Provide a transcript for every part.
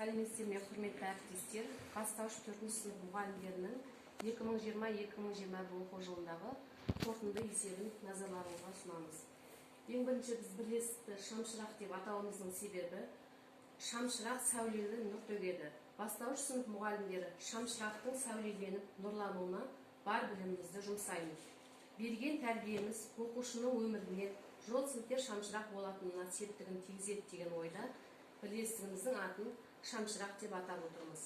Сәлеметсіздер ме, құрметті әріптестер. Бастауыш 4-ші сынып мұғалімдерінің 2020-2021 оқу жылындағы қорытынды есебін назарларыңызға ұсынамыз. Ең бірінші біз бірлестікті шамшырақ деп атауымыздың себебі шамшырақ сәулелі нұр төгеді. Бастауыш сынып мұғалімдері шамшырақтың сәулеленіп нұрлануына бар білімімізді жұмсаймыз. Берген тәрбиеміз оқушының өміріне жол сілтер шамшырақ болатынына септігін тигізеді деген ойда бірлестігіміздің атын шамшырақ деп атап отырмыз.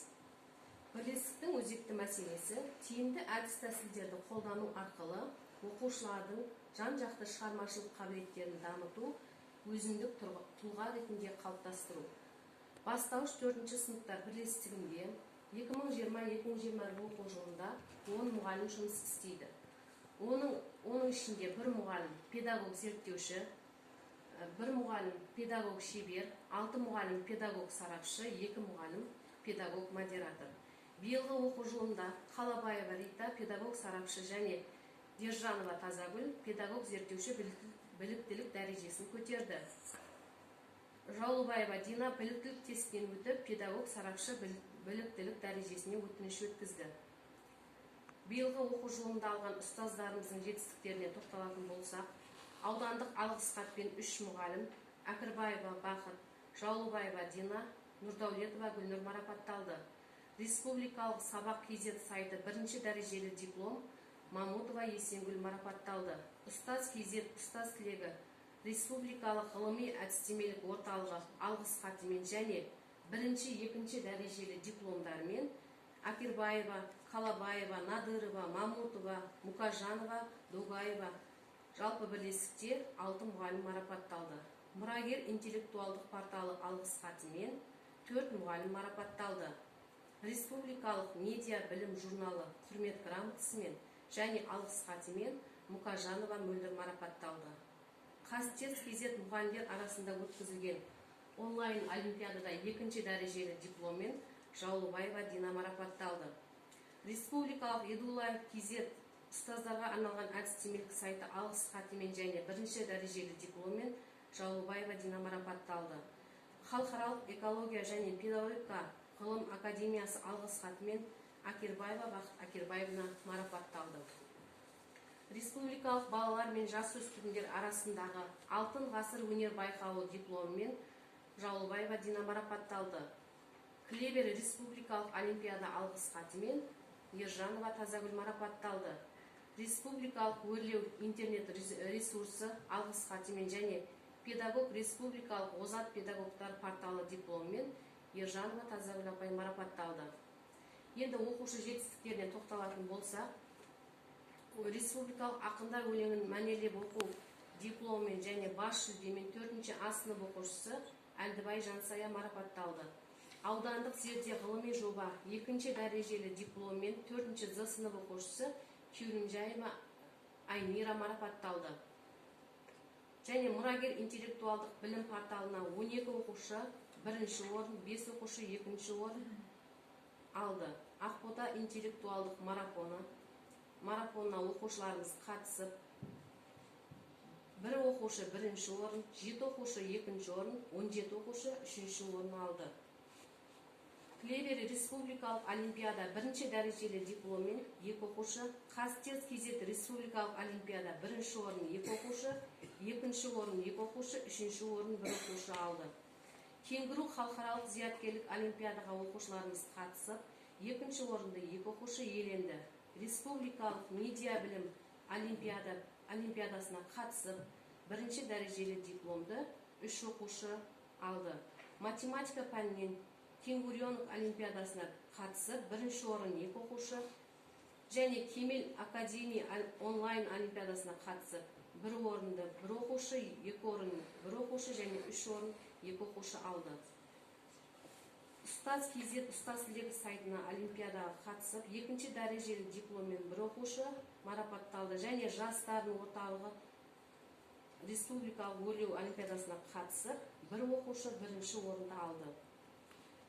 Бірлестіктің өзекті мәселесі тиімді әдіс-тәсілдерді қолдану арқылы оқушылардың жан-жақты шығармашылық қабілеттерін дамыту, өзіндік тұлға ретінде қалыптастыру. Бастауыш 4-ші сыныптар бірлестігінде 2020-2021 оқу жылында 10 мұғалім жұмыс істейді. Оның ішінде бір мұғалім педагог зерттеуші, бір мұғалім педагог шебер, 6 мұғалім педагог сарапшы, 2 мұғалім педагог модератор. Биылғы оқу жылында Қалабаева Рита педагог сарапшы және Держанова Тазагүл педагог зерттеуші біліктілік дәрежесін көтерді. Жаулыбаева Дина біліктілік тестінен өтіп педагог сарапшы біліктілік дәрежесіне өтініш өткізді. Биылғы оқу жылында алған ұстаздарымыздың жетістіктеріне тоқталатын болсақ, аудандық алғыс хатпен 3 мұғалім, Әкірбаева Бақыт, Жаулыбаева Дина, Нұрдаулетова Гүлнұр марапатталды. Республикалық сабақ KZ сайты 1-ші дәрежелі диплом, Мамутова Есенгүл марапатталды. Ұстаз KZ ұстаз тілегі Республикалық ғылыми әдістемелік орталығы алғыс хатымен және 1-ші, 2-ші дәрежелі дипломдармен Акирбаева, Қалабаева, Надырова, Мамутова, Мукажанова, Догаева жалпы бірлестікте 6 мұғалім марапатталды. Мұрагер интеллектуалдық порталы алғыс хатымен 4 мұғалім марапатталды. Республикалық медиа білім журналы құрмет грамотасымен және алғыс хатымен Мукажанова Мөлдір марапатталды. Қазтест KZ мұғалімдер арасында өткізілген онлайн олимпиадада 2-ші дәрежелі дипломмен Жаулыбаева Дина марапатталды. Республикалық Едулаев KZ ұстаздарға арналған әдістемелік сайты алғыс хатымен және 1-ші дәрежелі дипломмен Жаулыбаева Дина марапатталды. Халықаралық экология және педагогика ғылым академиясы алғыс хатымен Акирбаева Бақыт Акирбаевна марапатталды. Республикалық балалар мен жасөспірімдер арасындағы алтын ғасыр өнер байқауы дипломымен Жаулыбаева Дина марапатталды. Клевер республикалық олимпиада алғыс хатымен Ержанова Тазагүл марапатталды. Республикалық өрлеу интернет ресурсы алғыс хатымен және педагог республикалық озат педагогтар порталы дипломмен Ержанова Тазагүл апай марапатталды. Енді оқушы жетістіктеріне тоқталатын болса, республикалық ақындар өлеңін мәнерлеп оқу дипломмен және бас жүлдемен 4-ші А сынып оқушысы Әлдібай Жансая марапатталды. Аудандық зерде ғылыми жоба 2-ші дәрежелі дипломмен 4-ші З сынып оқушысы Кеурімжаева Аймира марапатталды. Және мұрагер интеллектуалдық білім порталына 12 оқушы 1-ші орын, 5 оқушы 2-ші орын алды. Ақбота интеллектуалдық марафонына оқушыларымыз қатысып, 1 оқушы 1-ші орын, 7 оқушы 2-ші орын, 17 оқушы 3-ші орын алды. Клевер республикалық олимпиада 1-ші дәрежелі дипломмен 2 оқушы, Қазтест KZ республикалық олимпиада 1-ші орын 2 оқушы, 2-ші орын 2 оқушы, 3-ші орын 1 оқушы алды. Кенгуру халықаралық зияткерлік олимпиадаға оқушыларымыз қатысып, 2-ші орынды 2 оқушы иеленді. Республикалық медиа білім олимпиадасына қатысып, 1-ші дәрежелі дипломды 3 оқушы алды. Математика пәнінен Кенгурионық олимпиадасына қатысып, 1-ші орын 2 оқушы және Кемел Академия онлайн олимпиадасына қатысып, 1 орынды 1 оқушы, 2 орын 1 оқушы және 3 орын 2 оқушы алды. Ұстаз KZ ұстаз тілегі сайтына олимпиадаға қатысып, 2-ші дәрежелі дипломмен 1 оқушы марапатталды және жастардың орталығы республикалық өрлеу олимпиадасына қатысып, 1 оқушы 1-ші орынды алды.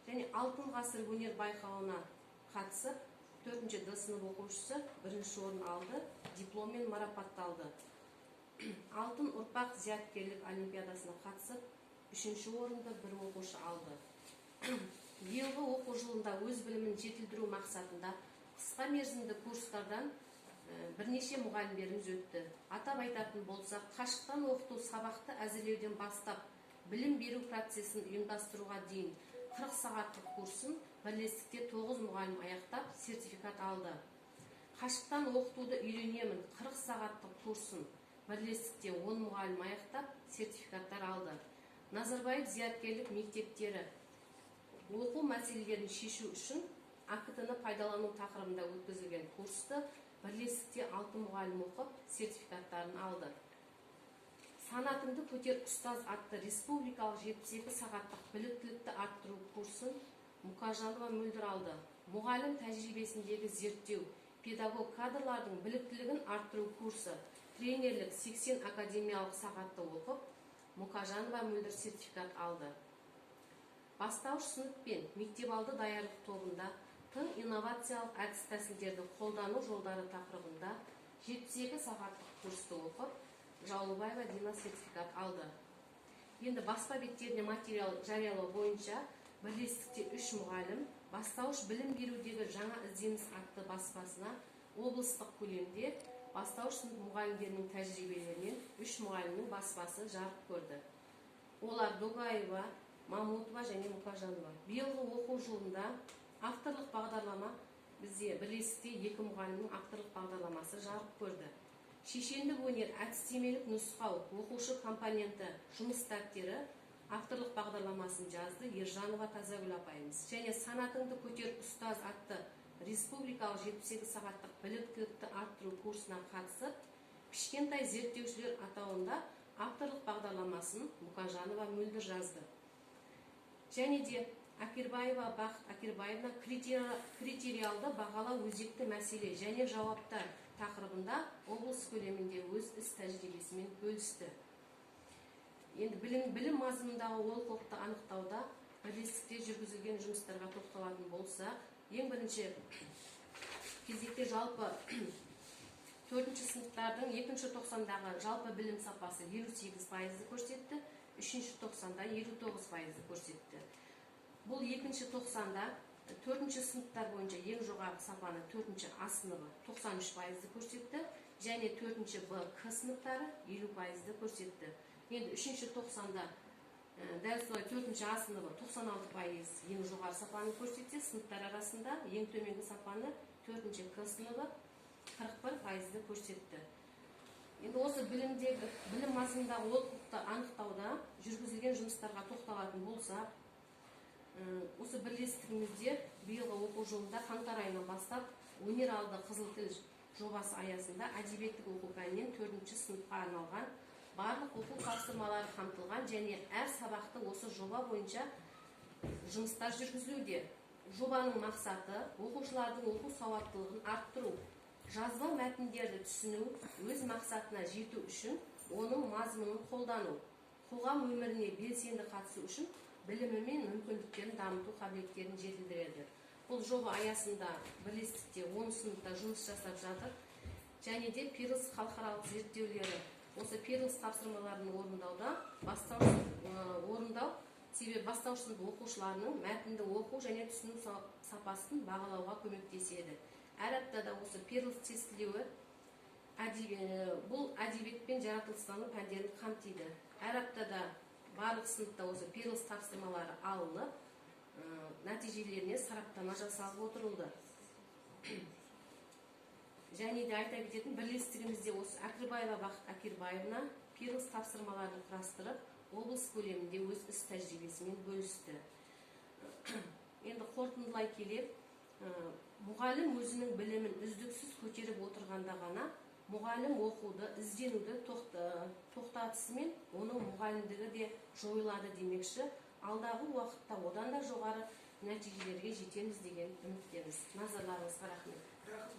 Және алтын ғасыр өнер байқауына қатысып, 4-ші Д сынып оқушысы 1-ші орын алды, дипломмен марапатталды. Алтын ұрпақ зияткерлік олимпиадасына қатысып, 3-ші орынды 1 оқушы алды. биылғы оқу жылында өз білімін жетілдіру мақсатында қысқа мерзімді курстардан бірнеше мұғалімдеріміз өтті. Атап айтатын болсақ, қашықтан оқыту сабақты әзірлеуден бастап білім беру процесін ұйымдастыруға дейін 40 сағаттық курсын бірлестікте 9 мұғалім аяқтап сертификат алды. Қашықтан оқытуды үйренемін 40 сағаттық курсын бірлестікте 10 мұғалім аяқтап сертификаттар алды. Назарбаев зияткерлік мектептері оқу мәселелерін шешу үшін АКТ-ны пайдалану тақырыбында өткізілген курсты бірлестікте 6 мұғалім оқып сертификаттарын алды. Санатыңды көтер ұстаз атты республикалық 72 сағаттық біліктілікті арттыру курсын Мұқажанова Мөлдір алды. Мұғалім тәжірибесіндегі зерттеу, педагог кадрлардың біліктілігін арттыру курсы тренерлік 80 академиялық сағатты оқып, Мұқажанова Мөлдір сертификат алды. Бастауыш сынып пен мектепалды даярлық тобында тың инновациялық әдіс-тәсілдерді қолдану жолдары тақырыбында 72 сағаттық курсты оқып, Жаулыбаева Дина сертификат алды. Енді баспа беттеріне материал жариялау бойынша бірлестікте 3 мұғалім бастауыш білім берудегі жаңа ізденіс атты баспасына облыстық көлемде бастауыш сынып мұғалімдерінің тәжірибелерінен 3 мұғалімнің баспасы жарық көрді. Олар Догаева, Мамутова және Мұқажанова. Биылғы оқу жылында авторлық бағдарлама бізде бірлестікте 2 мұғалімнің авторлық бағдарламасы жарық көрді. Шешендік өнер, әдістемелік нұсқау, оқушы компоненті, жұмыс дәптері авторлық бағдарламасын жазды Ержанова Тазагүл апайымыз. Және санатыңды көтер ұстаз атты республикалық 78 сағаттық біліктілікті арттыру курсына қатысып, кішкентай зерттеушілер атауында авторлық бағдарламасын Мұқажанова Мөлдір жазды. Және де Акирбаева Бақыт Акирбаевна критериалды бағалау өзекті мәселе және жауаптар тақырыбында облыс көлемінде өз іс тәжірибесімен бөлісті. Енді білім мазмұнындағы олқылықты анықтауда бірлестікте жүргізілген жұмыстарға тоқталатын болса, ең бірінші кезекте жалпы 4-ші сыныптардың 2-ші тоқсандағы жалпы білім сапасы 58% көрсетті, 3-ші тоқсанда 59% көрсетті. Бұл 2-ші тоқсанда 4-ші сыныптар бойынша ең жоғары сапаны 4-ші А сыныбы 93% көрсетті, және 4-ші Б, К сыныптары 50% көрсетті. Енді 3-ші тоқсанда дәл солай 4-ші А сыныбы 96% ең жоғары сапаны көрсетсе, сыныптар арасында ең төменгі сапаны 4-ші К сыныбы 41% көрсетті. Енді осы білім мазмұнындағы олқылықты анықтауда жүргізілген жұмыстарға тоқталатын болса, осы бірлестігімізде биылғы оқу жылында қаңтар айынан бастап өнер алды қызыл тіл жобасы аясында әдебиеттік оқу пәнінен 4-ші сыныпқа арналған барлық оқу тапсырмалары қамтылған және әр сабақты осы жоба бойынша жұмыстар жүргізілуде. Жобаның мақсаты оқушылардың оқу сауаттылығын арттыру, жазба мәтіндерді түсіну, өз мақсатына жету үшін оның мазмұнын қолдану, қоғам өміріне белсенді қатысу үшін білімі мен мүмкіндіктерін дамыту қабілеттерін жетілдіреді. Бұл жоба аясында бірлестікте 10 сыныпта жұмыс жасап жатыр. Және де Пирлс халықаралық зерттеулері осы Пирлс тапсырмаларын себебі бастауыш сынып оқушыларының мәтінді оқу және түсіну сапасын бағалауға көмектеседі. Әр аптада осы Пирлс тестілеуі бұл әдебиет пен жаратылыстану пәндерін қамтиды. Әр аптада барлық сыныпта осы Пирлс тапсырмалары алынып, нәтижелеріне сараптама жасалып отырылды. Және де айта кететін бірлестігімізде осы Акирбаева Бақыт Акирбаевна Пирлс тапсырмаларын құрастырып, облыс көлемінде өз іс тәжірибесімен бөлісті. Енді қорытындылай келе, мұғалім өзінің білімін үздіксіз көтеріп отырғанда ғана мұғалім оқуды, ізденуді тоқтатысымен оның мұғалімдігі де жойылады демекші, алдағы уақытта одан да жоғары нәтижелерге жетеміз деген үміттеміз. Назарларыңызға рахмет.